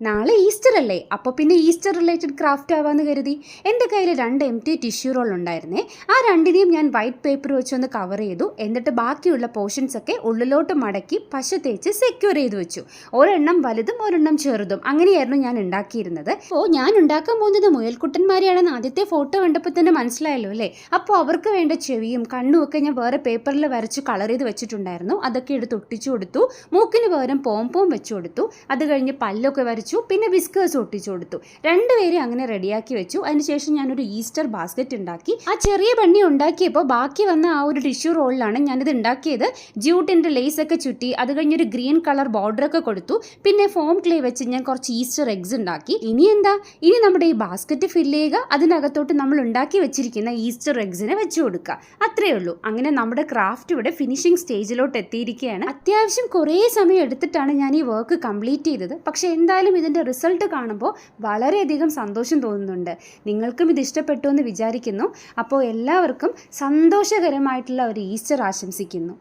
നാളെ ഈസ്റ്റർ അല്ലേ, അപ്പോൾ പിന്നെ ഈസ്റ്റർ റിലേറ്റഡ് ക്രാഫ്റ്റ് ആവാമെന്ന് കരുതി. എൻ്റെ കയ്യിൽ 2 എംപ്റ്റി ടിഷ്യൂ റോൾ ഉണ്ടായിരുന്നേ. ആ രണ്ടിനെയും ഞാൻ വൈറ്റ് പേപ്പർ വെച്ചൊന്ന് കവർ ചെയ്തു. എന്നിട്ട് ബാക്കിയുള്ള പോർഷൻസ് ഒക്കെ ഉള്ളിലോട്ട് മടക്കി പശ തേച്ച് സെക്യൂർ ചെയ്ത് വെച്ചു. ഒരെണ്ണം വലുതും ഒരെണ്ണം ചെറുതും അങ്ങനെയായിരുന്നു ഞാൻ ഉണ്ടാക്കിയിരുന്നത്. അപ്പോൾ ഞാൻ ഉണ്ടാക്കാൻ പോകുന്നത് മുയൽക്കുട്ടന്മാരെയാണെന്ന് ആദ്യത്തെ ഫോട്ടോ കണ്ടപ്പോൾ തന്നെ മനസ്സിലായല്ലോ അല്ലേ. അപ്പോൾ അവർക്ക് വേണ്ട ചെവിയും കണ്ണും ഒക്കെ ഞാൻ വേറെ പേപ്പറിൽ വരച്ച് കളർ ചെയ്ത് വെച്ചിട്ടുണ്ടായിരുന്നു. അതൊക്കെ എടുത്ത് ഒട്ടിച്ചു കൊടുത്തു. മൂക്കിന് പകരം പോംപോം വെച്ചു കൊടുത്തു. അത് കഴിഞ്ഞ് പല്ലൊക്കെ വരച്ചു, പിന്നെ വിസ്കേഴ്സ് ഒട്ടിച്ചു കൊടുത്തു. രണ്ടുപേരും അങ്ങനെ റെഡിയാക്കി വെച്ചു. അതിനുശേഷം ഞാനൊരു ഈസ്റ്റർ ബാസ്ക്കറ്റ് ഉണ്ടാക്കി. ആ ചെറിയ ബണ്ണി ഉണ്ടാക്കിയപ്പോൾ ബാക്കി വന്ന ആ ഒരു ടിഷ്യൂ റോളിലാണ് ഞാനിത് ഉണ്ടാക്കിയത്. ജ്യൂട്ടിൻ്റെ ലേസ് ഒക്കെ ചുറ്റി അത് കഴിഞ്ഞൊരു ഗ്രീൻ കളർ ബോർഡറൊക്കെ കൊടുത്തു. പിന്നെ ഫോം ക്ലേ വെച്ച് ഞാൻ കുറച്ച് ഈസ്റ്റർ എഗ്സ് ഉണ്ടാക്കി. ഇനി നമ്മുടെ ഈ ബാസ്ക്കറ്റ് ഫില്ല് ചെയ്യുക, അതിനകത്തോട്ട് നമ്മൾ ഉണ്ടാക്കി വെച്ചിരിക്കുന്ന ഈസ്റ്റർ എഗ്സിനെ വെച്ച് കൊടുക്കുക. അത്രയേ ഉള്ളൂ. അങ്ങനെ നമ്മുടെ ക്രാഫ്റ്റ് ഇവിടെ ഫിനിഷിംഗ് സ്റ്റേജിലോട്ട് എത്തിയിരിക്കുകയാണ്. അത്യാവശ്യം കുറേ സമയം എടുത്തിട്ടാണ് ഞാൻ ഈ വർക്ക് കംപ്ലീറ്റ് ചെയ്തത്. പക്ഷേ എന്തായാലും ഇതിൻ്റെ റിസൾട്ട് കാണുമ്പോൾ വളരെയധികം സന്തോഷം തോന്നുന്നുണ്ട്. നിങ്ങൾക്കും ഇത് ഇഷ്ടപ്പെട്ടു എന്ന് വിചാരിക്കുന്നു. അപ്പോൾ എല്ലാവർക്കും സന്തോഷകരമായിട്ടുള്ള ഒരു ഈസ്റ്റർ ആശംസിക്കുന്നു.